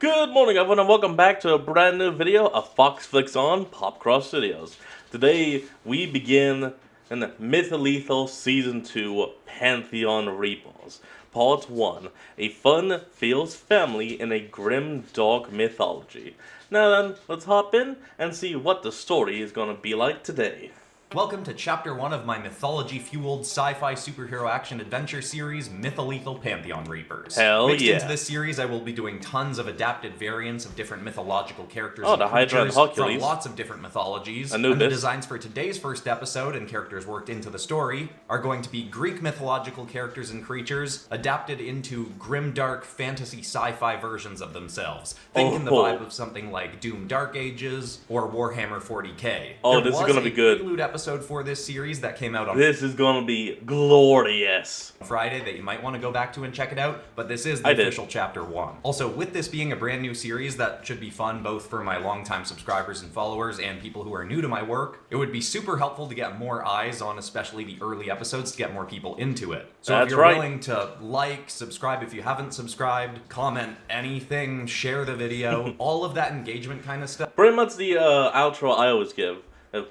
Good morning, everyone, and welcome back to a brand new video of Fox Flicks on Popcross Studios. Today, we begin in Mythology Season 2 Pantheon Reapers, Part 1, a fun feels family in a grim dark mythology. Now then, let's hop in and see what the story is going to be like today. Welcome to Chapter 1 of my mythology-fueled sci-fi superhero action-adventure series, Mytholethal Pantheon Reapers. Hell Mixed yeah. into this series, I will be doing tons of adapted variants of different mythological characters Oh, and the Hydra and creatures from Hercules. lots of different mythologies. Anubis. And the designs for today's first episode and characters worked into the story are going to be Greek mythological characters and creatures adapted into grimdark fantasy sci-fi versions of themselves. Think in the vibe of something like Doom Dark Ages or Warhammer 40k. Oh, this is gonna be good. Prelude episode for this series that came out on This is gonna be glorious. Friday that you might want to go back to and check it out, but this is the official Chapter 1. Also, with this being a brand new series that should be fun both for my longtime subscribers and followers and people who are new to my work, it would be super helpful to get more eyes on especially the early episodes to get more people into it. So That's if you're right. willing to like, subscribe if you haven't subscribed, comment anything, share the video, all of that engagement kind of stuff. Pretty much the outro I always give.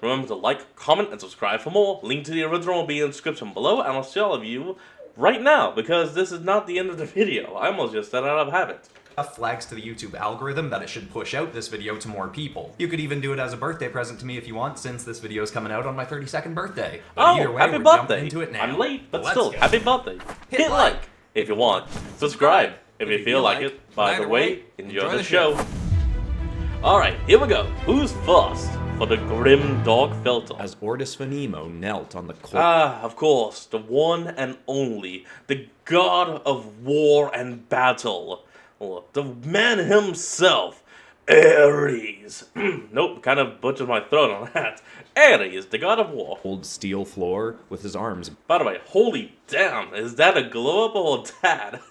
Remember to like, comment, and subscribe for more. Link to the original will be in the description below, and I'll see all of you right now, because this is not the end of the video. I almost just said out of habit. Flags to the YouTube algorithm that it should push out this video to more people. You could even do it as a birthday present to me if you want, since this video is coming out on my 32nd birthday. But either way, happy we're birthday! jumping into it now. I'm late, but Let's still, go. happy birthday! Hit like if you want. Subscribe if you feel like it. By the way, enjoy the show. Alright, here we go. Who's first for the grim dark filter? As Ordis Venimo knelt on the Of course, the one and only, the god of war and battle, or the man himself, Ares. Nope, kind of butchered my throat on that. Ares, the god of war. cold steel floor with his arms By the way, holy damn, is that a glow-up or dad?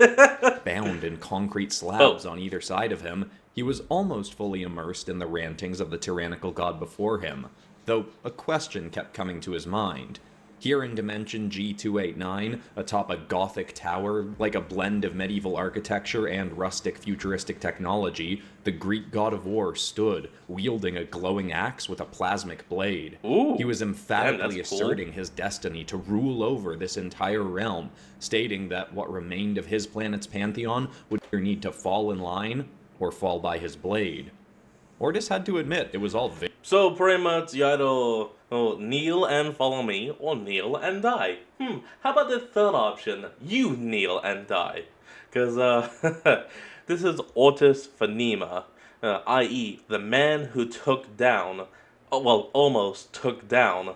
bound in concrete slabs on either side of him, he was almost fully immersed in the rantings of the tyrannical god before him, though a question kept coming to his mind. Here in Dimension G289, atop a Gothic tower, like a blend of medieval architecture and rustic futuristic technology, the Greek god of war stood, wielding a glowing axe with a plasmic blade. Ooh, He was emphatically that's cool. asserting his destiny to rule over this entire realm, stating that what remained of his planet's pantheon would either need to fall in line or fall by his blade. Ordis had to admit it was all So pretty much you either kneel and follow me, or kneel and die. How about the third option? You kneel and die. Because, this is Ortis Phanema, i.e. the man who took down, almost took down,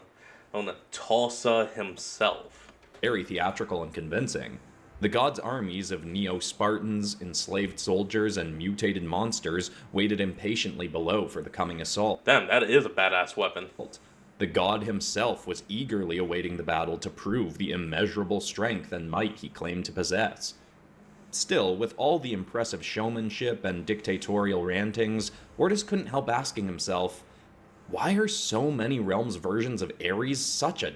Tulsa himself. very theatrical and convincing. The god's armies of Neo-Spartans, enslaved soldiers, and mutated monsters waited impatiently below for the coming assault. Damn, that is a badass weapon. The god himself was eagerly awaiting the battle to prove the immeasurable strength and might he claimed to possess. Still, with all the impressive showmanship and dictatorial rantings, Ordis couldn't help asking himself, why are so many realms' versions of Ares such a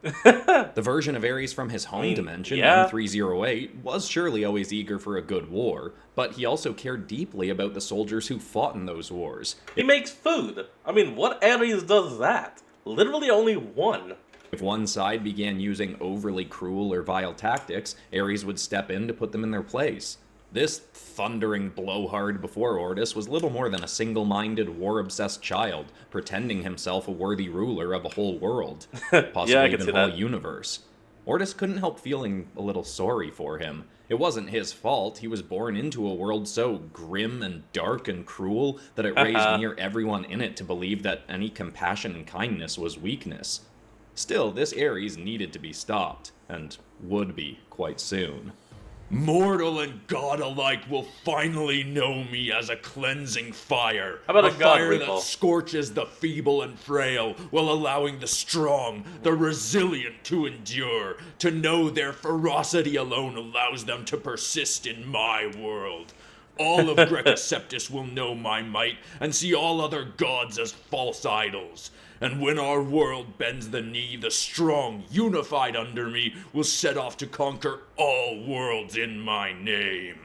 The version of Ares from his home dimension, yeah. M308, was surely always eager for a good war, but he also cared deeply about the soldiers who fought in those wars. He makes food. I mean, what Ares does that? Literally only one. If one side began using overly cruel or vile tactics, Ares would step in to put them in their place. This thundering blowhard before Ordis was little more than a single-minded, war-obsessed child, pretending himself a worthy ruler of a whole world, possibly I can even see a whole that. universe. Ordis couldn't help feeling a little sorry for him. It wasn't his fault. He was born into a world so grim and dark and cruel that it raised near everyone in it to believe that any compassion and kindness was weakness. Still, this Ares needed to be stopped, and would be quite soon. Mortal and god alike will finally know me as a cleansing fire. How about a god fire Reaper? that scorches the feeble and frail, while allowing the strong, the resilient to endure, to know their ferocity alone allows them to persist in my world. All of Grecoceptus will know my might, and see all other gods as false idols. And when our world bends the knee, the strong, unified under me, will set off to conquer all worlds in my name.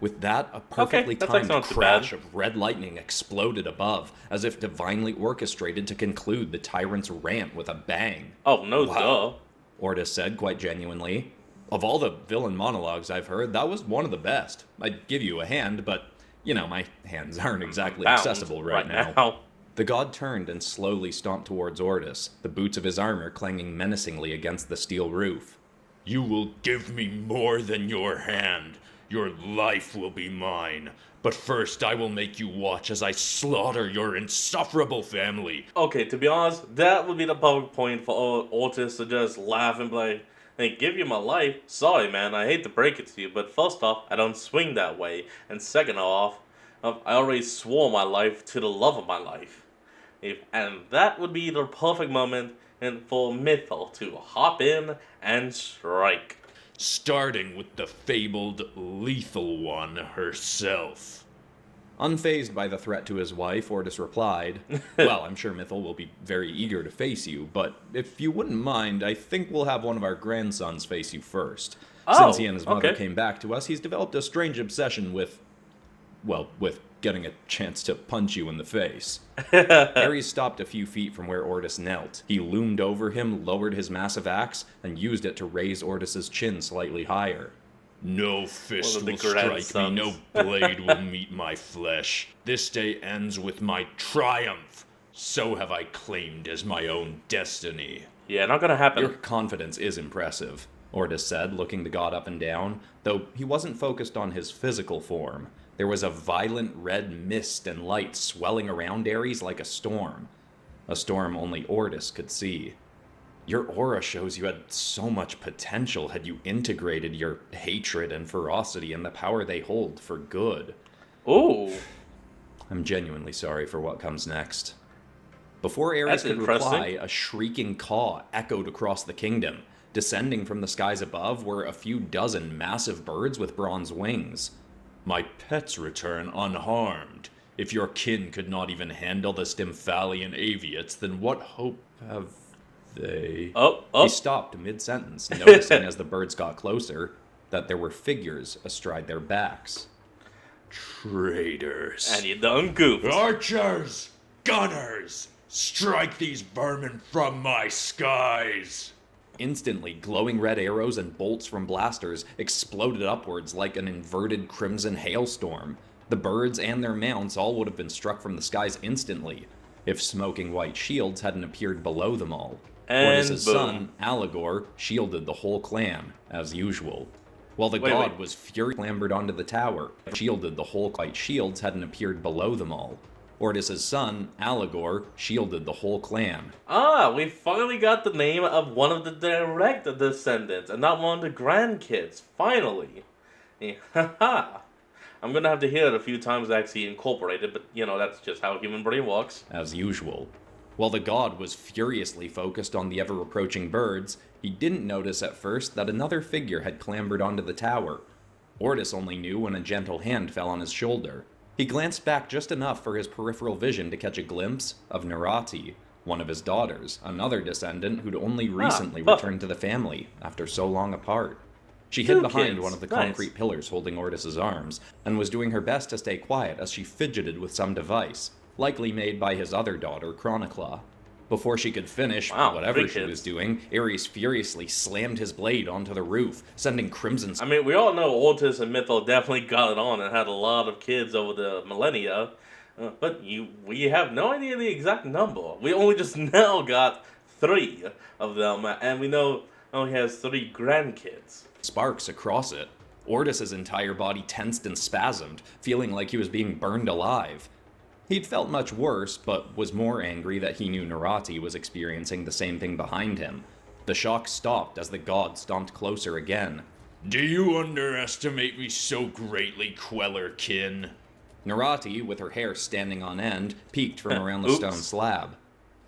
With that, a perfectly that's actually timed not too crash bad. of red lightning exploded above, as if divinely orchestrated to conclude the tyrant's rant with a bang. Oh, no Wow, Ortis said quite genuinely. Of all the villain monologues I've heard, that was one of the best. I'd give you a hand, but, my hands aren't exactly Bound accessible right now. now. The god turned and slowly stomped towards Ortis, the boots of his armor clanging menacingly against the steel roof. You will give me more than your hand. Your life will be mine. But first I will make you watch as I slaughter your insufferable family. Okay, to be honest, that would be the perfect point for Ortis to just laugh and be like, hey, give you my life? Sorry, man, I hate to break it to you, but first off, I don't swing that way. And second off, I already swore my life to the love of my life. And that would be the perfect moment for Mythel to hop in and strike. Starting with the fabled lethal one herself. Unfazed by the threat to his wife, Ortis replied, Well, I'm sure Mythel will be very eager to face you, but if you wouldn't mind, I think we'll have one of our grandsons face you first. Since he and his mother came back to us, he's developed a strange obsession with getting a chance to punch you in the face. Ares stopped a few feet from where Ortis knelt. He loomed over him, lowered his massive axe, and used it to raise Ortis's chin slightly higher. No fist will strike me, no blade will meet my flesh. This day ends with my triumph. So have I claimed as my own destiny. Yeah, not gonna happen. Your confidence is impressive, Ortis said, looking the god up and down, though he wasn't focused on his physical form. There was a violent red mist and light swelling around Ares like a storm only Ortis could see. Your aura shows you had so much potential had you integrated your hatred and ferocity and the power they hold for good. Ooh. I'm genuinely sorry for what comes next. Before Ares could reply, a shrieking caw echoed across the kingdom. Descending from the skies above were a few dozen massive birds with bronze wings. My pets return unharmed. If your kin could not even handle the Stymphalian aviates, then what hope have they? He stopped mid-sentence, noticing as the birds got closer that there were figures astride their backs. Traitors. And you done goofed. Archers! Gunners! Strike these vermin from my skies! Instantly, glowing red arrows and bolts from blasters exploded upwards like an inverted crimson hailstorm. The birds and their mounts all would have been struck from the skies instantly, if smoking white shields hadn't appeared below them all. Ortis' son, Allegor, shielded the whole clan, as usual. While the god was furiously clambered onto the tower, shielded the whole white shields hadn't appeared below them all. Ortis' son, Allegor, shielded the whole clan. We finally got the name of one of the direct descendants, and not one of the grandkids. Finally. Haha. I'm gonna have to hear it a few times to actually incorporate it, but that's just how human brain works. As usual. While the god was furiously focused on the ever-approaching birds, he didn't notice at first that another figure had clambered onto the tower. Ortis only knew when a gentle hand fell on his shoulder. He glanced back just enough for his peripheral vision to catch a glimpse of Nerati, one of his daughters, another descendant who'd only recently returned to the family after so long apart. She hid behind one of the concrete pillars holding Ortis' arms, and was doing her best to stay quiet as she fidgeted with some device, likely made by his other daughter, Chronicla. Before she could finish whatever she was doing, Ares furiously slammed his blade onto the roof, sending crimson... I mean, we all know Ortis and Mythel definitely got it on and had a lot of kids over the millennia, but we have no idea the exact number. We only just now got 3 of them, and we know he has 3 grandkids. Sparks across it. Ortis' entire body tensed and spasmed, feeling like he was being burned alive. He'd felt much worse, but was more angry that he knew Nerati was experiencing the same thing behind him. The shock stopped as the god stomped closer again. Do you underestimate me so greatly, Quellerkin? Nerati, with her hair standing on end, peeked from around the stone slab.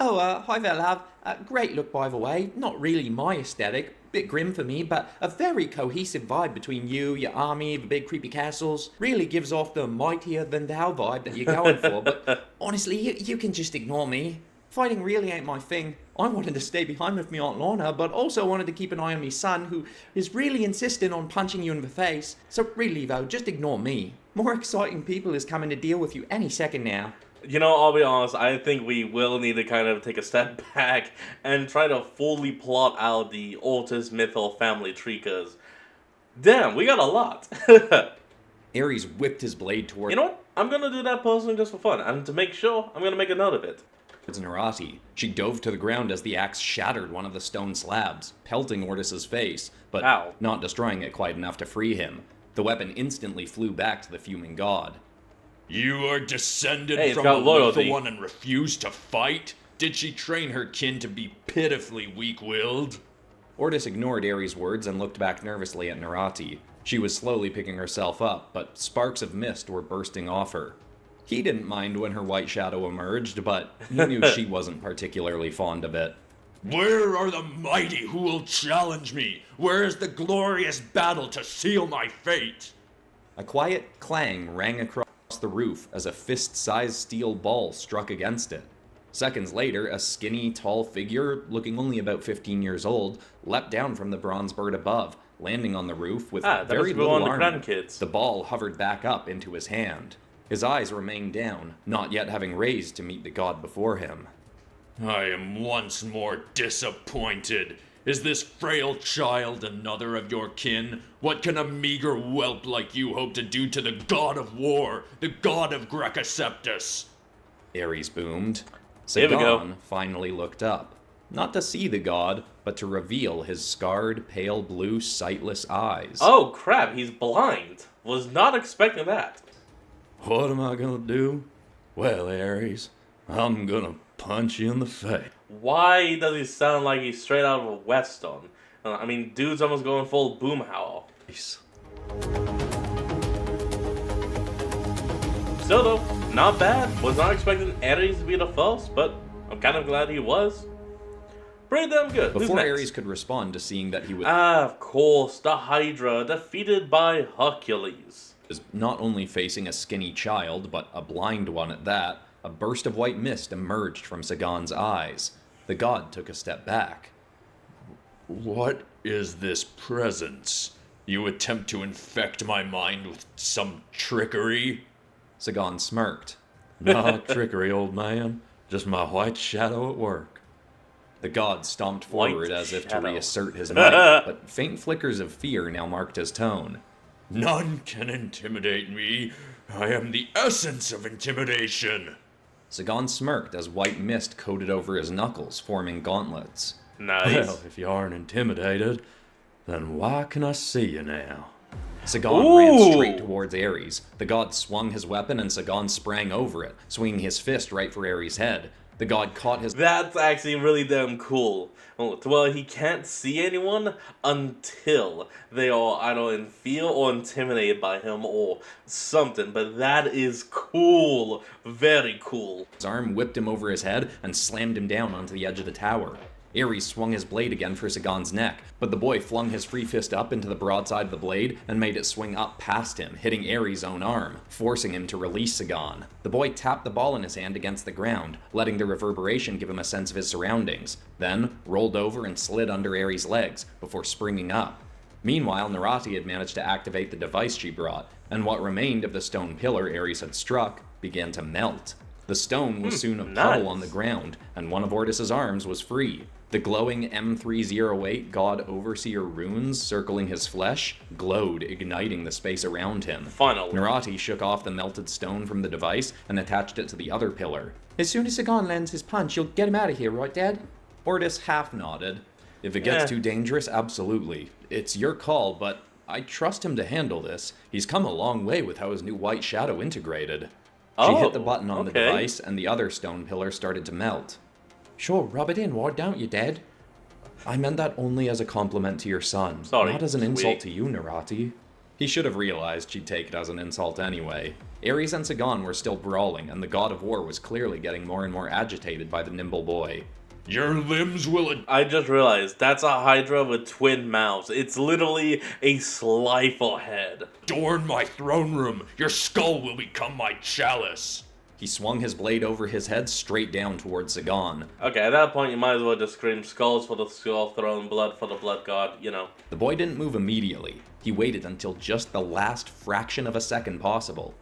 Oh, hi there, love. Great look, by the way. Not really my aesthetic. Bit grim for me, but a very cohesive vibe between you, your army, the big creepy castles. Really gives off the mightier than thou vibe that you're going for, but honestly, you can just ignore me. Fighting really ain't my thing. I wanted to stay behind with me Aunt Lorna, but also wanted to keep an eye on me son, who is really insistent on punching you in the face. So really though, just ignore me. More exciting people is coming to deal with you any second now. You know, I'll be honest, I think we will need to kind of take a step back and try to fully plot out the Ortis Mythol family tree, because damn, we got a lot. Ares whipped his blade towards You know what? I'm gonna do that personally just for fun, and to make sure, I'm gonna make a note of it. Narati. She dove to the ground as the axe shattered one of the stone slabs, pelting Ortis's face, but Ow. not destroying it quite enough to free him. The weapon instantly flew back to the fuming god. You are descended Hey, it's from got a loyalty. lethal one and refuse to fight? Did she train her kin to be pitifully weak-willed? Ortis ignored Ares' words and looked back nervously at Narati. She was slowly picking herself up, but sparks of mist were bursting off her. He didn't mind when her white shadow emerged, but he knew she wasn't particularly fond of it. Where are the mighty who will challenge me? Where is the glorious battle to seal my fate? A quiet clang rang across the roof as a fist-sized steel ball struck against it. Seconds later, a skinny, tall figure, looking only about 15 years old, leapt down from the bronze bird above, landing on the roof with That very must be little one of the armor. grandkids. The ball hovered back up into his hand. His eyes remained down, not yet having raised to meet the god before him. I am once more disappointed. Is this frail child another of your kin? What can a meager whelp like you hope to do to the god of war, the god of Grecoceptus? Ares boomed. Here we go. Sagan finally looked up, not to see the god, but to reveal his scarred, pale blue, sightless eyes. Oh crap, he's blind. Was not expecting that. What am I gonna do? Well, Ares, I'm gonna punch you in the face. Why does he sound like he's straight out of a Western? I mean, dude's almost going full boomhauer. Still though, not bad. Was not expecting Ares to be the first, but I'm kind of glad he was. Pretty damn good. Who's Before next? Ares could respond to seeing that he was Of course, the Hydra, defeated by Hercules. not only facing a skinny child, but a blind one at that, a burst of white mist emerged from Sagan's eyes. The god took a step back. What is this presence? You attempt to infect my mind with some trickery? Sagan smirked. No trickery, old man. Just my white shadow at work. The god stomped White forward as if to shadow. reassert his might, but faint flickers of fear now marked his tone. None can intimidate me. I am the essence of intimidation. Sagan smirked as white mist coated over his knuckles, forming gauntlets. Nice. Well, if you aren't intimidated, then why can I see you now? Sagan ran straight towards Ares. The god swung his weapon and Sagan sprang over it, swinging his fist right for Ares' head. The god caught his... That's actually really damn cool. Well, he can't see anyone until they are either in fear or intimidated by him or something, but that is cool. Very cool. His arm whipped him over his head and slammed him down onto the edge of the tower. Ares swung his blade again for Sagan's neck, but the boy flung his free fist up into the broadside of the blade and made it swing up past him, hitting Ares' own arm, forcing him to release Sagan. The boy tapped the ball in his hand against the ground, letting the reverberation give him a sense of his surroundings, then rolled over and slid under Ares' legs before springing up. Meanwhile, Narati had managed to activate the device she brought, and what remained of the stone pillar Ares had struck began to melt. The stone was soon a puddle nice. on the ground, and one of Ortis's arms was free. The glowing M308 God Overseer runes circling his flesh glowed, igniting the space around him. Finally. Narati shook off the melted stone from the device and attached it to the other pillar. As soon as Sagan lands his punch, you'll get him out of here, right, Dad? Ortis half nodded. If it gets Yeah. too dangerous, absolutely. It's your call, but I trust him to handle this. He's come a long way with how his new white shadow integrated. She hit the button on the okay. device, and the other stone pillar started to melt. Sure, rub it in, why don't you, Dad? I meant that only as a compliment to your son, Sorry, not as an sweetie. insult to you, Narati. He should have realized she'd take it as an insult anyway. Ares and Sagan were still brawling, and the god of war was clearly getting more and more agitated by the nimble boy. Your limbs will I just realized that's a Hydra with twin mouths. It's literally a Slifer head. adorn my throne room. Your skull will become my chalice. He swung his blade over his head straight down towards Sagan. Okay, at that point, you might as well just scream skulls for the skull throne, blood for the blood god, you know. The boy didn't move immediately. He waited until just the last fraction of a second possible.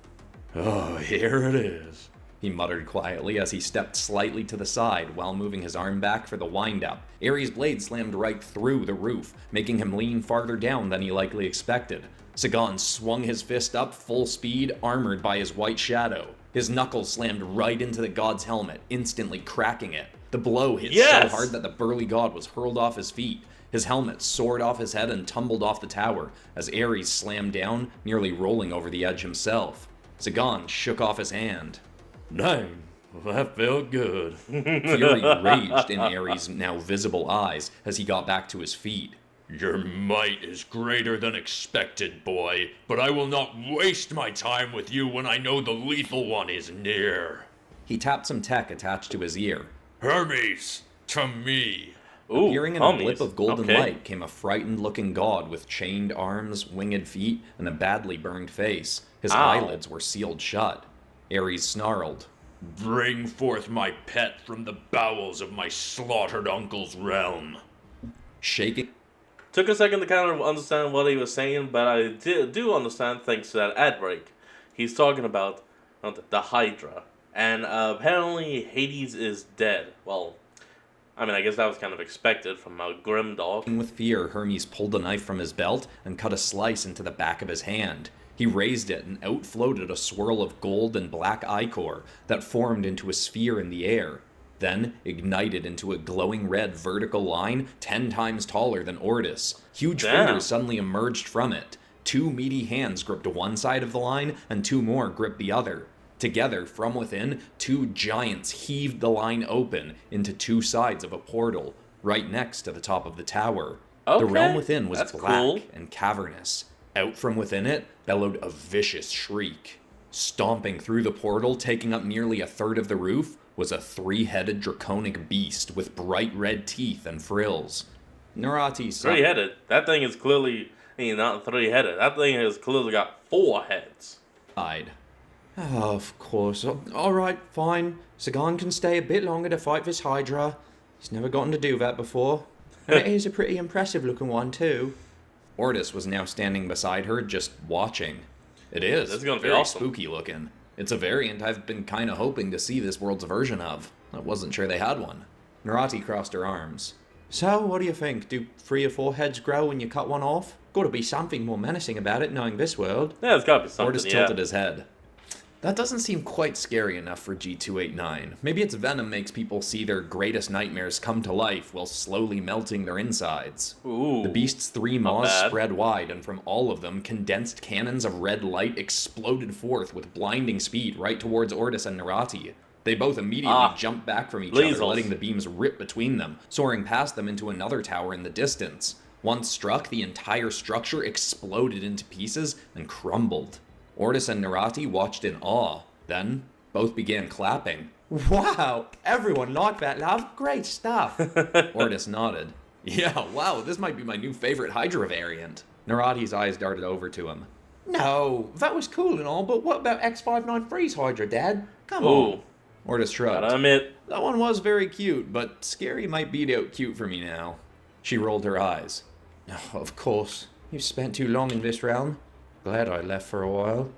Oh, here it is. He muttered quietly as he stepped slightly to the side while moving his arm back for the wind-up. Ares' blade slammed right through the roof, making him lean farther down than he likely expected. Sagan swung his fist up full speed, armored by his white shadow. His knuckles slammed right into the god's helmet, instantly cracking it. The blow hit so hard that the burly god was hurled off his feet. His helmet soared off his head and tumbled off the tower as Ares slammed down, nearly rolling over the edge himself. Sagan shook off his hand. Dang, that felt good. Fury raged in Ares' now visible eyes as he got back to his feet. Your might is greater than expected, boy, but I will not waste my time with you when I know the lethal one is near. He tapped some tech attached to his ear. Hermes, to me. Ooh, Appearing in a homies. blip of golden Okay. light came a frightened-looking god with chained arms, winged feet, and a badly burned face. His Ow. eyelids were sealed shut. Ares snarled. Bring forth my pet from the bowels of my slaughtered uncle's realm. Shaking Took a second to kind of understand what he was saying, but I do understand thanks to that ad break. He's talking about the Hydra, and apparently Hades is dead. Well, I mean, I guess that was kind of expected from Grimdark. with fear, Hermes pulled a knife from his belt and cut a slice into the back of his hand. He raised it and out floated a swirl of gold and black ichor that formed into a sphere in the air, then ignited into a glowing red vertical line 10 times taller than Ortis. Huge Damn. fingers suddenly emerged from it. 2 meaty hands gripped one side of the line and 2 more gripped the other. Together, from within, 2 giants heaved the line open into 2 sides of a portal, right next to the top of the tower. The Okay, realm within was that's black cool. and cavernous. Out from within it bellowed a vicious shriek. Stomping through the portal, taking up nearly a third of the roof, was a 3-headed draconic beast with bright red teeth and frills. Narati saw 3-headed. That thing is clearly, not 3-headed. That thing has clearly got 4 heads. sighed. Of course. All right, fine. Sagan can stay a bit longer to fight this Hydra. He's never gotten to do that before. And it is a pretty impressive looking one, too. Ortis was now standing beside her, just watching. It is. This is gonna be very awesome. spooky looking. It's a variant I've been kind of hoping to see this world's version of. I wasn't sure they had one. Narati crossed her arms. So, what do you think? Do 3 or 4 heads grow when you cut one off? Gotta be something more menacing about it, knowing this world. Yeah, it's gotta be something, Ortis yeah. tilted his head. That doesn't seem quite scary enough for G289. Maybe its venom makes people see their greatest nightmares come to life while slowly melting their insides. Ooh. The beast's 3 Not maws bad. spread wide, and from all of them, condensed cannons of red light exploded forth with blinding speed right towards Ortis and Narati. They both immediately jumped back from each other, Lasers. letting the beams rip between them, soaring past them into another tower in the distance. Once struck, the entire structure exploded into pieces and crumbled. Ortis and Narati watched in awe. Then, both began clapping. Wow! Everyone liked that, love. Great stuff. Ortis nodded. Yeah, wow, this might be my new favorite Hydra variant. Narati's eyes darted over to him. No, that was cool and all, but what about X593's Hydra, Dad? Come Ooh. on. Ortis shrugged. Gotta admit, That one was very cute, but scary might beat out cute for me now. She rolled her eyes. Of course. You've spent too long in this realm. Glad I left for a while.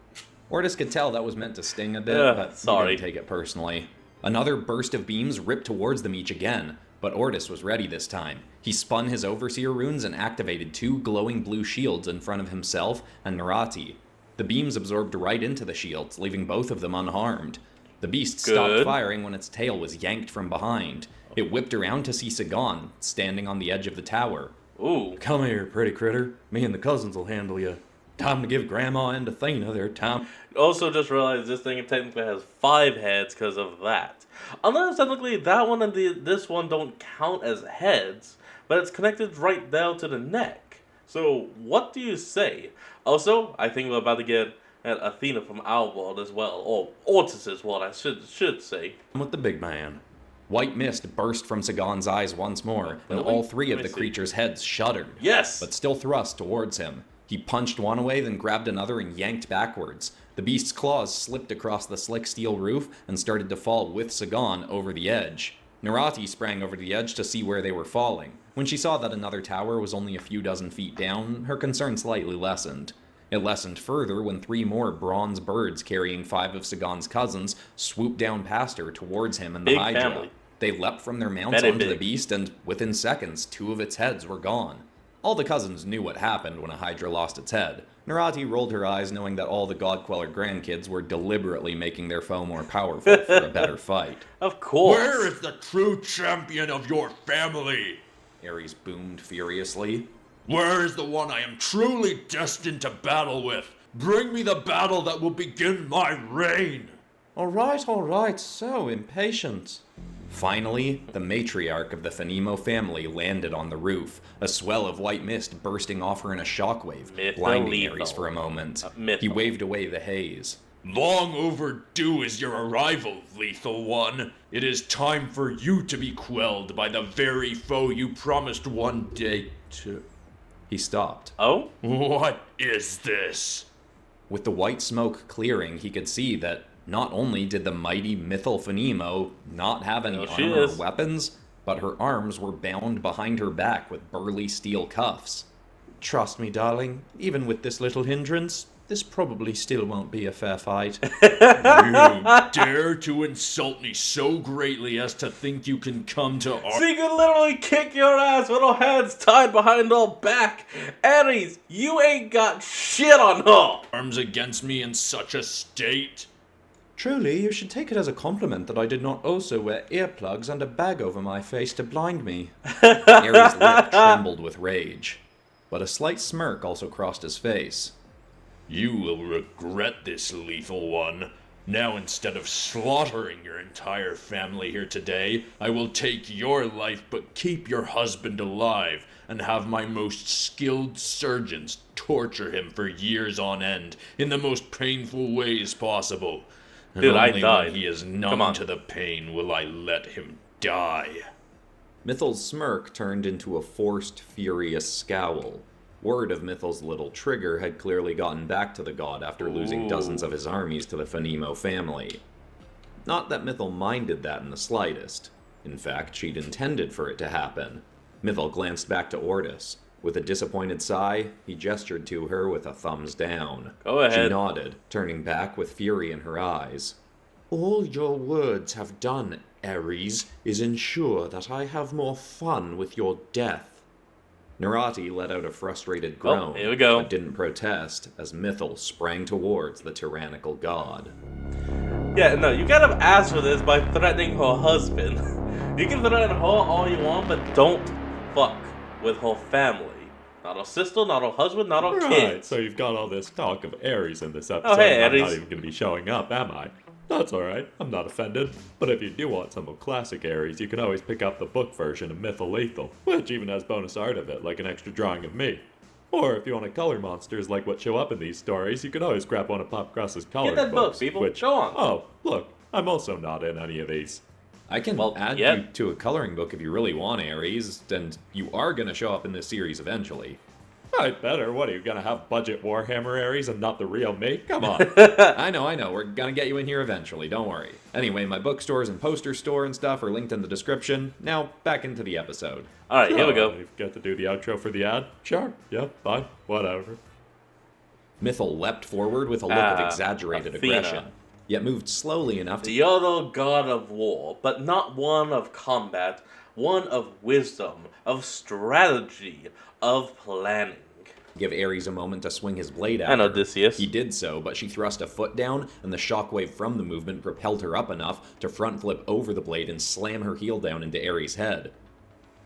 Ortis could tell that was meant to sting a bit, but he sorry. didn't take it personally. Another burst of beams ripped towards them each again, but Ortis was ready this time. He spun his Overseer runes and activated 2 glowing blue shields in front of himself and Narati. The beams absorbed right into the shields, leaving both of them unharmed. The beast stopped Good. firing when its tail was yanked from behind. It whipped around to see Sagan, standing on the edge of the tower. ooh. Come here, pretty critter. Me and the cousins will handle you. Time to give Grandma and Athena their time. Also just realized this thing technically has 5 heads because of that. Unless technically that one and this one don't count as heads, but it's connected right down to the neck. So what do you say? Also, I think we're about to get at Athena from our world as well, or Ortis's world, I should say. I'm with the big man. White mist burst from Sagan's eyes once more, and Really? all 3 of Let the me see. creature's heads shuddered. Yes! But still thrust towards him. He punched one away, then grabbed another and yanked backwards. The beast's claws slipped across the slick steel roof and started to fall with Sagan over the edge. Narati sprang over the edge to see where they were falling. When she saw that another tower was only a few dozen feet down, her concern slightly lessened. It lessened further when 3 more bronze birds carrying 5 of Sagan's cousins swooped down past her towards him and the Big Hydra. family. They leapt from their mounts Very onto the big. beast, and within seconds, 2 of its heads were gone. All the cousins knew what happened when a Hydra lost its head. Narati rolled her eyes, knowing that all the Godqueller grandkids were deliberately making their foe more powerful for a better fight. Of course. Where is the true champion of your family? Ares boomed furiously. Where is the one I am truly destined to battle with? Bring me the battle that will begin my reign. All right, so impatient. Finally, the matriarch of the Phonemo family landed on the roof, a swell of white mist bursting off her in a shockwave, blinding Ares for a moment. He waved away the haze. Long overdue is your arrival, lethal one. It is time for you to be quelled by the very foe you promised one day to... He stopped. Oh? What is this? With the white smoke clearing, he could see that not only did the mighty Mythal Phonemo not have any There she armor or is. weapons, but her arms were bound behind her back with burly steel cuffs. Trust me, darling, even with this little hindrance, this probably still won't be a fair fight. You dare to insult me so greatly as to think you can come to our... She could literally kick your ass with her hands tied behind her back. Ares, you ain't got shit on her. arms against me in such a state? Truly, you should take it as a compliment that I did not also wear earplugs and a bag over my face to blind me. Ares' lip trembled with rage, but a slight smirk also crossed his face. You will regret this, lethal one. Now, instead of slaughtering your entire family here today, I will take your life but keep your husband alive and have my most skilled surgeons torture him for years on end in the most painful ways possible. And Dude, I only died. when he is Come numb on. to the pain will I let him die. Mythal's smirk turned into a forced, furious scowl. Word of Mythal's little trigger had clearly gotten back to the god after losing Ooh. dozens of his armies to the Phonemo family. Not that Mythal minded that in the slightest. In fact, she'd intended for it to happen. Mythal glanced back to Ortis. With a disappointed sigh, he gestured to her with a thumbs down. Go She ahead. nodded, turning back with fury in her eyes. All your words have done, Ares, is ensure that I have more fun with your death. Narati let out a frustrated groan, here we go. but didn't protest as Mythal sprang towards the tyrannical god. Yeah, no, you kind of asked for this by threatening her husband. You can threaten her all you want, but don't fuck with her family. Not her sister, not her husband, not her Right, kids. so you've got all this talk of Ares in this episode. Oh, hey, and I'm not Ares. even going to be showing up, am I? That's alright, I'm not offended. But if you do want some of classic Ares, you can always pick up the book version of Mytholethal, which even has bonus art of it, like an extra drawing of me. Or if you want to color monsters like what show up in these stories, you can always grab one of Popcross's coloring that book, books, people. Which, Go on. Oh, look, I'm also not in any of these. I can Well, add yeah. you to a coloring book if you really want, Ares, and you are going to show up in this series eventually. I better. What, are you gonna have budget Warhammer Ares and not the real me? Come on. I know, we're going to get you in here eventually, don't worry. Anyway, my bookstores and poster store and stuff are linked in the description. Now, back into the episode. Alright, here we Oh, go. You get to do the outro for the ad? Sure. Yeah, fine. Whatever. Mythal leapt forward with a look of exaggerated Athena. aggression, yet moved slowly enough to The other god of war, but not one of combat, one of wisdom, of strategy, of planning. give Ares a moment to swing his blade at And her. Odysseus. He did so, but she thrust a foot down, and the shockwave from the movement propelled her up enough to front flip over the blade and slam her heel down into Ares' head.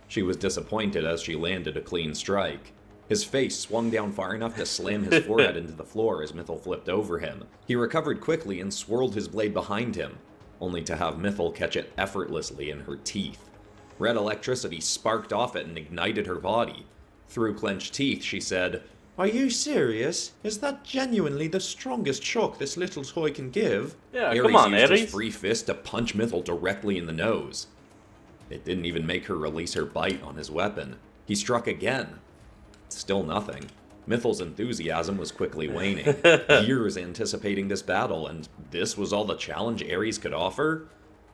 She was disappointed as she landed a clean strike. His face swung down far enough to slam his forehead into the floor as Mythal flipped over him. He recovered quickly and swirled his blade behind him, only to have Mythal catch it effortlessly in her teeth. Red electricity sparked off it and ignited her body. Through clenched teeth, she said, Are you serious? Is that genuinely the strongest shock this little toy can give? Yeah, Ares come on, used Ares. his free fist to punch Mythal directly in the nose. It didn't even make her release her bite on his weapon. He struck again. Still nothing. Mythal's enthusiasm was quickly waning, years anticipating this battle, and this was all the challenge Ares could offer?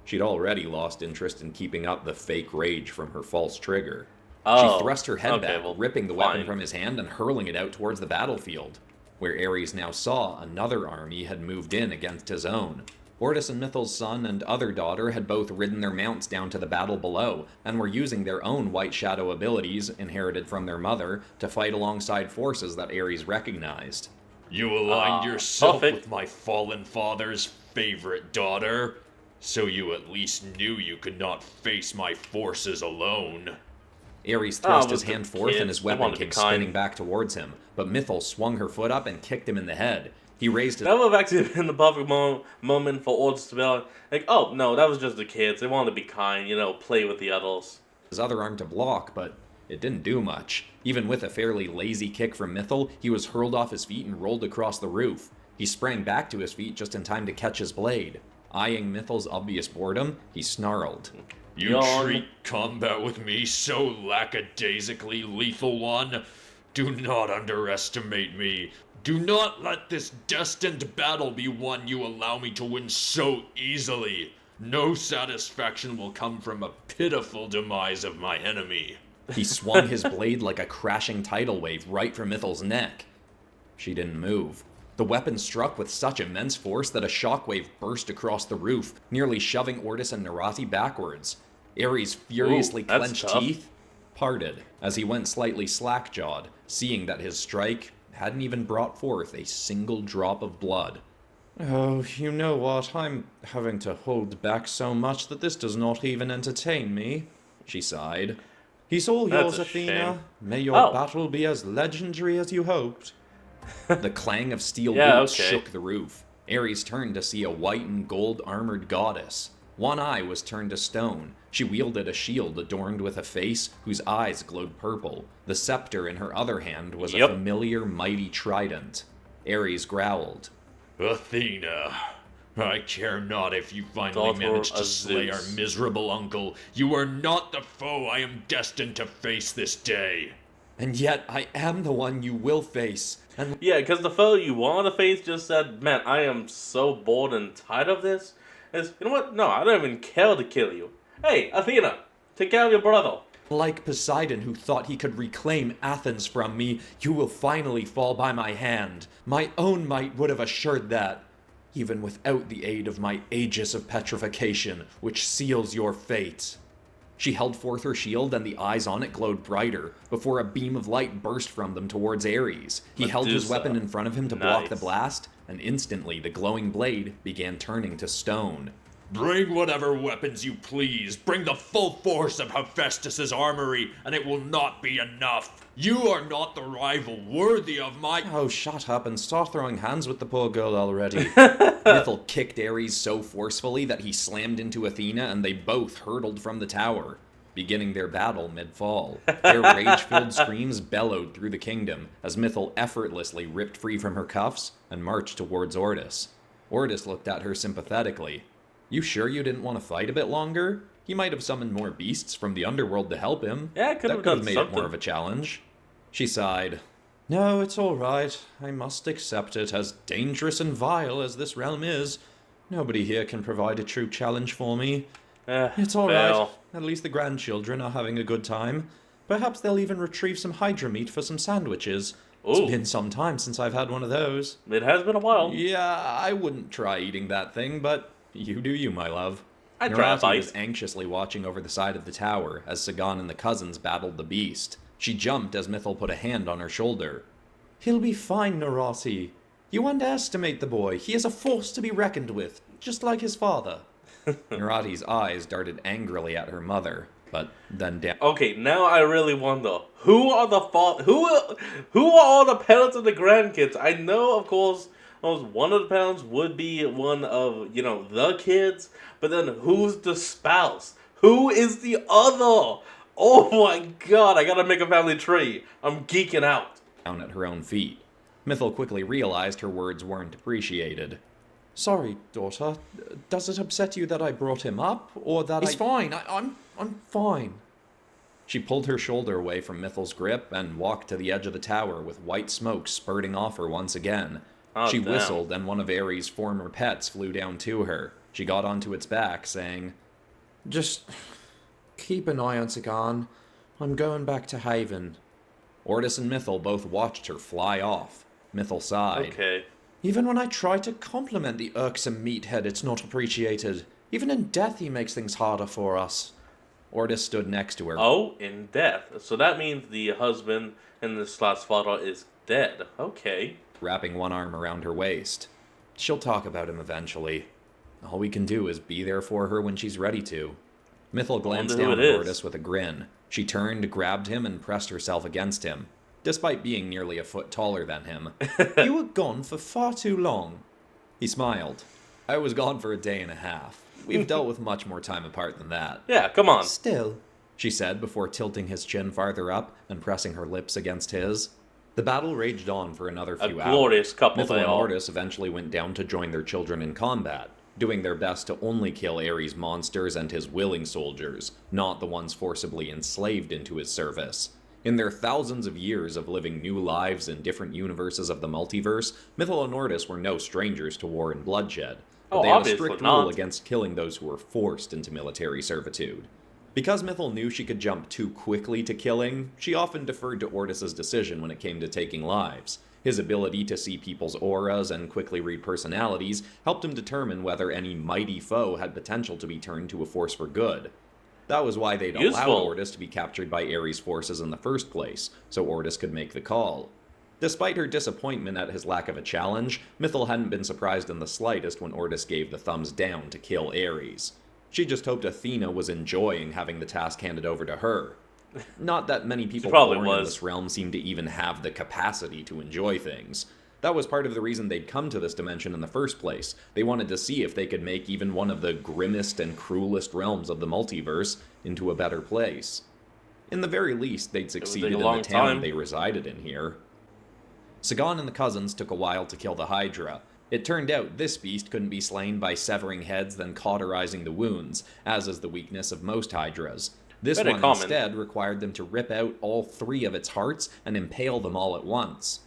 She'd already lost interest in keeping up the fake rage from her false trigger. Oh, She thrust her head okay, back, well, ripping the weapon fine. from his hand and hurling it out towards the battlefield, where Ares now saw another army had moved in against his own. Ortis and Mythal's son and other daughter had both ridden their mounts down to the battle below, and were using their own White Shadow abilities, inherited from their mother, to fight alongside forces that Ares recognized. You aligned yourself perfect. with my fallen father's favorite daughter, so you at least knew you could not face my forces alone. Ares thrust but his the hand forth and his kids, they weapon wanted to came be kind. spinning back towards him, but Mythal swung her foot up and kicked him in the head. He raised his That would have actually been the perfect moment for Ords to be like, oh, no, that was just the kids. They wanted to be kind, play with the adults. other arm to block, but it didn't do much. Even with a fairly lazy kick from Mythal, he was hurled off his feet and rolled across the roof. He sprang back to his feet just in time to catch his blade. Eyeing Mythal's obvious boredom, he snarled. You Yawn. treat combat with me so lackadaisically, lethal one. Do not underestimate me. Do not let this destined battle be one you allow me to win so easily. No satisfaction will come from a pitiful demise of my enemy. He swung his blade like a crashing tidal wave right for Mythal's neck. She didn't move. The weapon struck with such immense force that a shockwave burst across the roof, nearly shoving Ortis and Narati backwards. Ares' furiously Ooh, that's clenched tough. teeth parted as he went slightly slack-jawed, seeing that his strike hadn't even brought forth a single drop of blood. Oh, you know what? I'm having to hold back so much that this does not even entertain me. She sighed. He's all That's yours, a Athena. shame. May your Oh. battle be as legendary as you hoped. The clang of steel Yeah, boots okay. shook the roof. Ares turned to see a white and gold armored goddess. One eye was turned to stone. She wielded a shield adorned with a face whose eyes glowed purple. The scepter in her other hand was Yep. a familiar mighty trident. Ares growled. Athena, I care not if you finally Daughter manage to of slay our Zeus. miserable uncle. You are not the foe I am destined to face this day. And yet I am the one you will face. And Yeah, because the foe you want to face just said, man, I am so bored and tired of this. Is, you know what? No, I don't even care to kill you. Hey, Athena, take care of your brother. like Poseidon, who thought he could reclaim Athens from me, you will finally fall by my hand. My own might would have assured that, even without the aid of my Aegis of Petrification, which seals your fate. She held forth her shield, and the eyes on it glowed brighter, before a beam of light burst from them towards Ares. He held his Medusa. weapon in front of him to block the Nice. blast, and instantly the glowing blade began turning to stone. Bring whatever weapons you please. Bring the full force of Hephaestus's armory, and it will not be enough. You are not the rival worthy of my... Oh, shut up and start throwing hands with the poor girl already. Mythal kicked Ares so forcefully that he slammed into Athena, and they both hurtled from the tower, beginning their battle mid-fall. Their rage-filled screams bellowed through the kingdom as Mythal effortlessly ripped free from her cuffs and marched towards Ortis. Ortis looked at her sympathetically. You sure you didn't want to fight a bit longer? He might have summoned more beasts from the underworld to help him. Yeah, could That have could have done made something. it more of a challenge. She sighed. No, it's all right. I must accept it, as dangerous and vile as this realm is. Nobody here can provide a true challenge for me. It's all right. well. At least the grandchildren are having a good time. Perhaps they'll even retrieve some hydra meat for some sandwiches. Ooh. It's been some time since I've had one of those. It has been a while. Yeah, I wouldn't try eating that thing, but you do you, my love. I'd try a Narati bite. was anxiously watching over the side of the tower as Sagan and the cousins battled the beast. She jumped as Mythal put a hand on her shoulder. He'll be fine, Narati. You underestimate the boy. He is a force to be reckoned with, just like his father. Narati's eyes darted angrily at her mother, but then down. Okay, now I really wonder who are the who are all the parents of the grandkids? I know, of course, one of the parents would be one of the kids, but then who's the spouse? Who is the other? Oh my God! I gotta make a family tree. I'm geeking out. Down at her own feet. Mythal quickly realized her words weren't appreciated. Sorry, daughter. Does it upset you that I brought him up, or that He's fine. I'm fine. She pulled her shoulder away from Mythal's grip and walked to the edge of the tower with white smoke spurting off her once again. Oh, She damn. whistled, and one of Ares' former pets flew down to her. She got onto its back, saying, Just keep an eye on Sagan. I'm going back to Haven. Ortis and Mythal both watched her fly off. Mythal sighed. Okay. Even when I try to compliment the irksome meathead, it's not appreciated. Even in death, he makes things harder for us. Ortis stood next to her. Oh, in death. So that means the husband in this last photo is dead. Okay. Wrapping one arm around her waist. She'll talk about him eventually. All we can do is be there for her when she's ready to. Mythal glanced who down it at is. Ortis with a grin. She turned, grabbed him, and pressed herself against him, despite being nearly a foot taller than him. You were gone for far too long. He smiled. I was gone for a day and a half. We've dealt with much more time apart than that, Yeah, come on. Still, she said before tilting his chin farther up and pressing her lips against his. The battle raged on for another A few glorious hours. couple Mythal they and are. Ortis eventually went down to join their children in combat, doing their best to only kill Ares' monsters and his willing soldiers, not the ones forcibly enslaved into his service. In their thousands of years of living new lives in different universes of the multiverse, Mythal and Ortis were no strangers to war and bloodshed, but Oh, they had a obviously strict not. rule against killing those who were forced into military servitude. Because Mythal knew she could jump too quickly to killing, she often deferred to Ortis' decision when it came to taking lives. His ability to see people's auras and quickly read personalities helped him determine whether any mighty foe had potential to be turned to a force for good. That was why they'd allowed Useful. Ortis to be captured by Ares' forces in the first place, so Ortis could make the call. Despite her disappointment at his lack of a challenge, Mythal hadn't been surprised in the slightest when Ortis gave the thumbs down to kill Ares. She just hoped Athena was enjoying having the task handed over to her. Not that many people probably born in was. this realm seem to even have the capacity to enjoy things. That was part of the reason they'd come to this dimension in the first place. They wanted to see if they could make even one of the grimmest and cruelest realms of the multiverse into a better place. In the very least, they'd succeeded in the long town time. they resided in here. Sagan and the cousins took a while to kill the Hydra. It turned out this beast couldn't be slain by severing heads then cauterizing the wounds, as is the weakness of most Hydras. This Very one common. instead required them to rip out all 3 of its hearts and impale them all at once.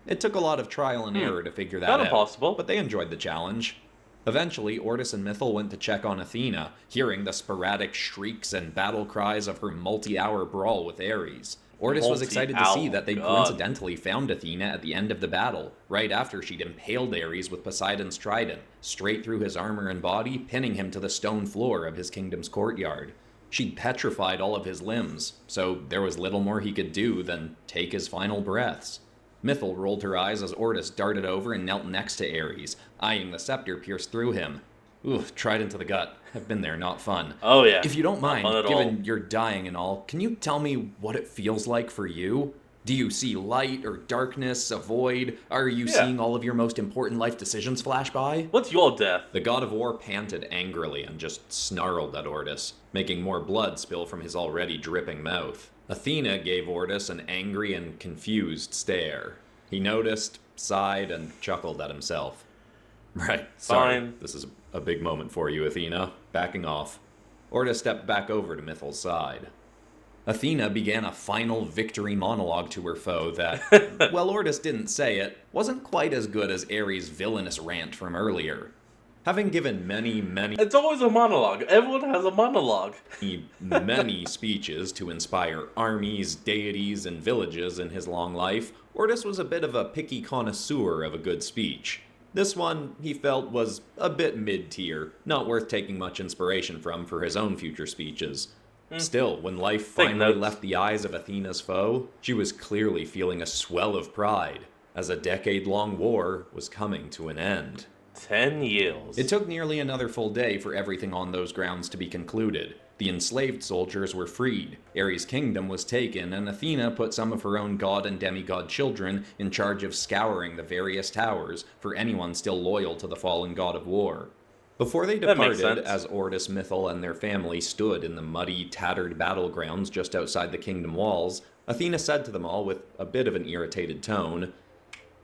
It took a lot of trial and error to figure that Kinda out, possible. but they enjoyed the challenge. Eventually, Ortis and Mythal went to check on Athena, hearing the sporadic shrieks and battle cries of her multi-hour brawl with Ares. Ortis was excited to see that they'd God. coincidentally found Athena at the end of the battle, right after she'd impaled Ares with Poseidon's trident, straight through his armor and body, pinning him to the stone floor of his kingdom's courtyard. She'd petrified all of his limbs, so there was little more he could do than take his final breaths. Mythal rolled her eyes as Ortis darted over and knelt next to Ares, eyeing the scepter pierced through him. Ooh, trident to the gut. I've been there, not fun. Oh, yeah. If you don't Not mind, fun at given all. you're dying and all, can you tell me what it feels like for you? Do you see light or darkness, a void? Are you Yeah. seeing all of your most important life decisions flash by? What's your death? The god of war panted angrily and just snarled at Ortis, making more blood spill from his already dripping mouth. Athena gave Ortis an angry and confused stare. He noticed, sighed, and chuckled at himself. Right, sorry. Fine. This is a big moment for you, Athena. Backing off. Ortis stepped back over to Mythal's side. Athena began a final victory monologue to her foe that, well, Ortis didn't say it, wasn't quite as good as Ares' villainous rant from earlier. Having given many It's always a monologue. Everyone has a monologue. many speeches to inspire armies, deities, and villages in his long life, Ortis was a bit of a picky connoisseur of a good speech. This one, he felt, was a bit mid-tier, not worth taking much inspiration from for his own future speeches. Still, when life Take finally notes. left the eyes of Athena's foe, she was clearly feeling a swell of pride, as a decade-long war was coming to an end. 10 years. It took nearly another full day for everything on those grounds to be concluded. The enslaved soldiers were freed, Ares' kingdom was taken, and Athena put some of her own god and demigod children in charge of scouring the various towers for anyone still loyal to the fallen god of war. Before they That makes departed, sense. as Ortis, Mythal, and their family stood in the muddy, tattered battlegrounds just outside the kingdom walls, Athena said to them all with a bit of an irritated tone,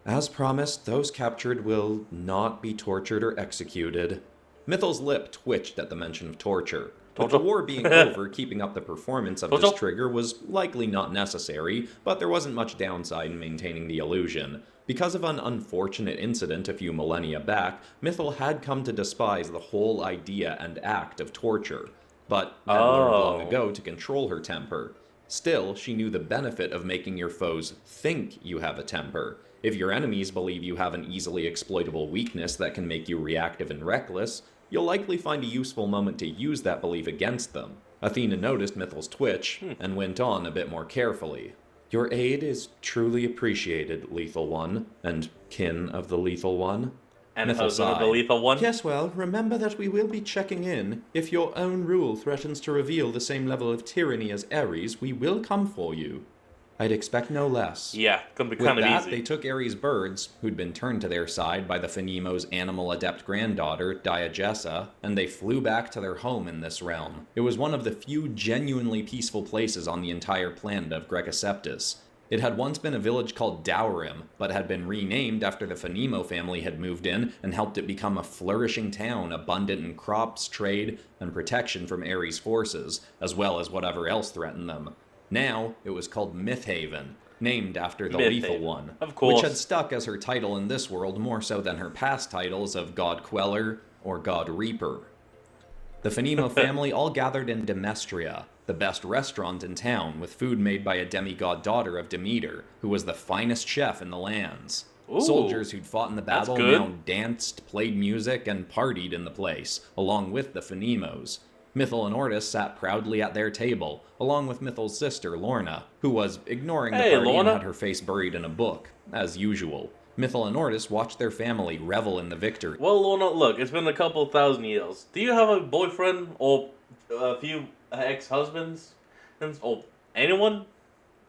"As promised, those captured will not be tortured or executed." Mythal's lip twitched at the mention of torture. With the war being over, keeping up the performance of this trigger was likely not necessary, but there wasn't much downside in maintaining the illusion. Because of an unfortunate incident a few millennia back, Mythil had come to despise the whole idea and act of torture, but had learned long ago to control her temper. Still, she knew the benefit of making your foes think you have a temper. If your enemies believe you have an easily exploitable weakness that can make you reactive and reckless, you'll likely find a useful moment to use that belief against them. Athena noticed Mythil's twitch, and went on a bit more carefully. Your aid is truly appreciated, Lethal One, and kin of the Lethal One. And Mythil husband of the sighed. lethal one. Yes, well, remember that we will be checking in. If your own rule threatens to reveal the same level of tyranny as Ares, we will come for you. I'd expect no less. Yeah, gonna be With kind of that, easy. they took Ares' birds, who'd been turned to their side by the Phonemo's animal adept granddaughter, Diagessa, and they flew back to their home in this realm. It was one of the few genuinely peaceful places on the entire planet of Grecoceptus. It had once been a village called Daurim, but had been renamed after the Phonemo family had moved in and helped it become a flourishing town abundant in crops, trade, and protection from Ares' forces, as well as whatever else threatened them. Now, it was called Mythhaven, named after the Lethal Mythhaven, One, of course. which had stuck as her title in this world more so than her past titles of God Queller or God Reaper. The Phonemo family all gathered in Demestria, the best restaurant in town, with food made by a demigod daughter of Demeter, who was the finest chef in the lands. Ooh, Soldiers who'd fought in the that's battle good. now danced, played music, and partied in the place, along with the Phonemos. Mythil and Ortis sat proudly at their table, along with Mythil's sister, Lorna, who was ignoring the Hey, party Lorna. and had her face buried in a book, as usual. Mythil and Ortis watched their family revel in the victory. Well, Lorna, look, it's been a couple thousand years. Do you have a boyfriend or a few ex-husbands? Or anyone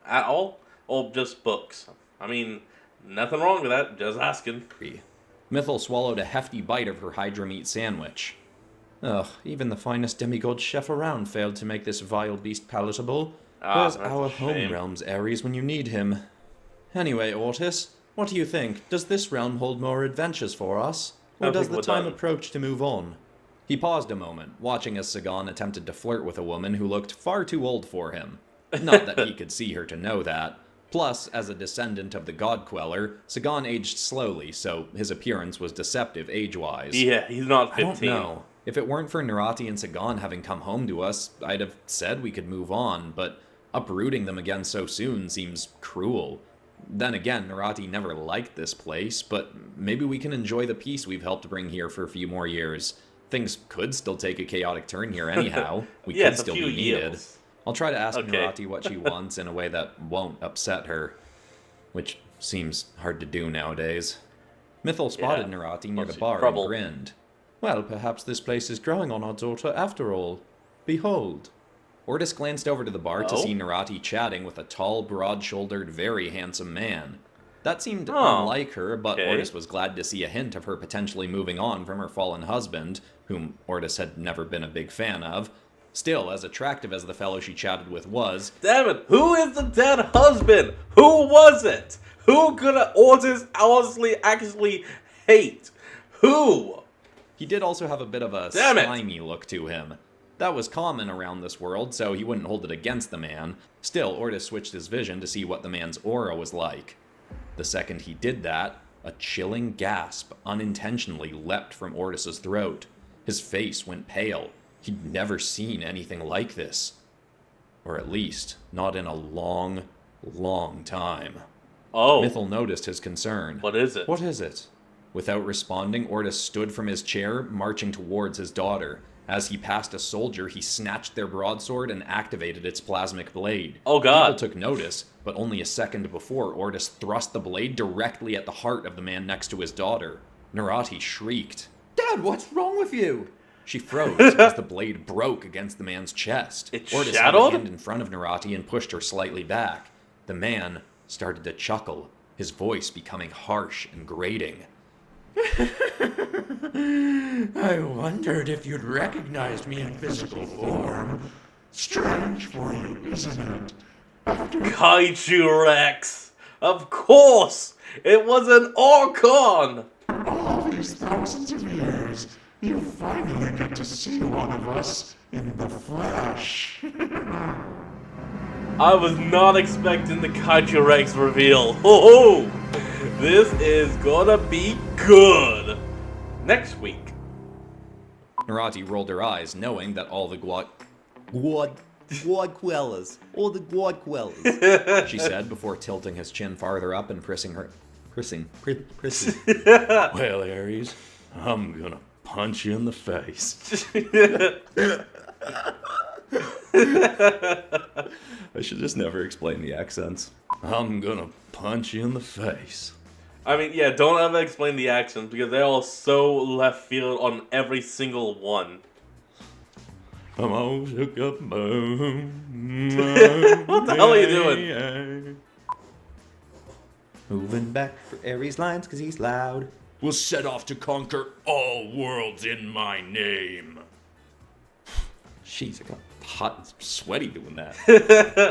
at all? Or just books? I mean, nothing wrong with that, just asking. Mythil swallowed a hefty bite of her hydra meat sandwich. Ugh, even the finest demigod chef around failed to make this vile beast palatable. Where's that's our a home shame. realm's Ares when you need him? Anyway, Ortis, what do you think? Does this realm hold more adventures for us? Or I does think the we're time done. approach to move on? He paused a moment, watching as Sagan attempted to flirt with a woman who looked far too old for him. Not that he could see her to know that. Plus, as a descendant of the God Queller, Sagan aged slowly, so his appearance was deceptive age-wise. Yeah, he's not 15. I don't know. If it weren't for Narati and Sagan having come home to us, I'd have said we could move on, but uprooting them again so soon seems cruel. Then again, Narati never liked this place, but maybe we can enjoy the peace we've helped bring here for a few more years. Things could still take a chaotic turn here anyhow. We Yeah, could it's a still few be needed. years. I'll try to ask Okay. Narati what she wants in a way that won't upset her, which seems hard to do nowadays. Mythil spotted Yeah. Narati near the Causes bar trouble. and grinned. Well, perhaps this place is growing on our daughter after all. Behold. Ortis glanced over to the bar to Oh? see Narati chatting with a tall, broad-shouldered, very handsome man. That seemed Oh, unlike her, but okay. Ortis was glad to see a hint of her potentially moving on from her fallen husband, whom Ortis had never been a big fan of. Still, as attractive as the fellow she chatted with was, Damn it, who is the dead husband? Who was it? Who could Ortis honestly actually hate? Who? he did also have a bit of a Damn it. slimy look to him. That was common around this world, so he wouldn't hold it against the man. Still, Ortis switched his vision to see what the man's aura was like. The second he did that, a chilling gasp unintentionally leapt from Ortis's throat. His face went pale. He'd never seen anything like this. Or at least, not in a long, long time. Oh, Mythil noticed his concern. what is it? What is it? Without responding, Ortis stood from his chair, marching towards his daughter. As he passed a soldier, he snatched their broadsword and activated its plasmic blade. Oh, God. People took notice, but only a second before, Ortis thrust the blade directly at the heart of the man next to his daughter. Narati shrieked. Dad, what's wrong with you? She froze as the blade broke against the man's chest. It Ortis shattered? held a hand in front of Narati and pushed her slightly back. The man started to chuckle, his voice becoming harsh and grating. I wondered if you'd recognized me in physical form. Strange for you, isn't it? Kaiju Rex! Of course! It was an Orcon! All these thousands of years, You finally get to see one of us in the flesh. I was not expecting the Kaiju Rex reveal. Ho ho! This is gonna be good. Next week. Narati rolled her eyes, knowing that all the Guadquellas. All the Guadquellas. she said before tilting his chin farther up and pressing. Well, Ares, I'm gonna punch you in the face. I should just never explain the accents. I'm gonna punch you in the face. I mean, yeah, don't ever explain the accents because they're all so left field on every single one. I'm all shook up. What the hell are you doing? Moving back for Ares lines because he's loud. We'll set off to conquer all worlds in my name. Jeez, I got hot and sweaty doing that.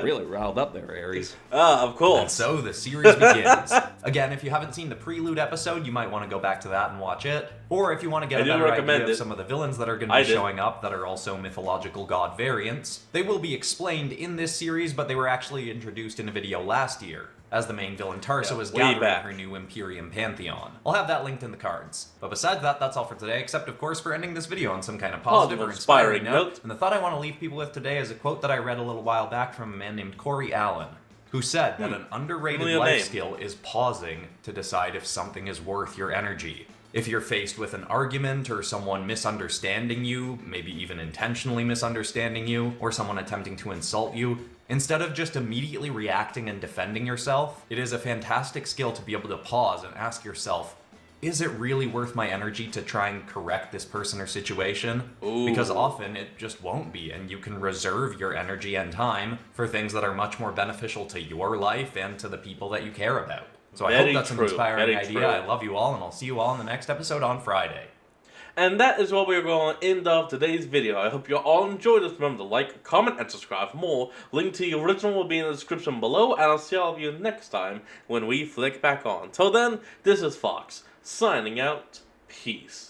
Really riled up there, Ares. Of course. And so the series begins. Again, if you haven't seen the prelude episode, you might want to go back to that and watch it. Or if you want to get I a do better recommend idea it. of some of the villains that are going to I be did. showing up that are also mythological god variants, they will be explained in this series, but they were actually introduced in a video last year, as the main villain Tarsa was way gathering back. her new Imperium Pantheon. I'll have that linked in the cards. But besides that, that's all for today, except of course for ending this video on some kind of positive or inspiring note. And the thought I want to leave people with today is a quote that I read a little while back from a man named Corey Allen, who said that an underrated Familiar life name. skill is pausing to decide if something is worth your energy. If you're faced with an argument or someone misunderstanding you, maybe even intentionally misunderstanding you, or someone attempting to insult you, instead of just immediately reacting and defending yourself, it is a fantastic skill to be able to pause and ask yourself, is it really worth my energy to try and correct this person or situation? Ooh. Because often it just won't be, and you can reserve your energy and time for things that are much more beneficial to your life and to the people that you care about. So I Very hope that's true, an inspiring very idea. true. I love you all, and I'll see you all in the next episode on Friday. And that is what we're going to end of today's video. I hope you all enjoyed this. Remember to like, comment, and subscribe for more. Link to the original will be in the description below, and I'll see all of you next time when we flick back on. Till then, this is Fox, signing out. Peace.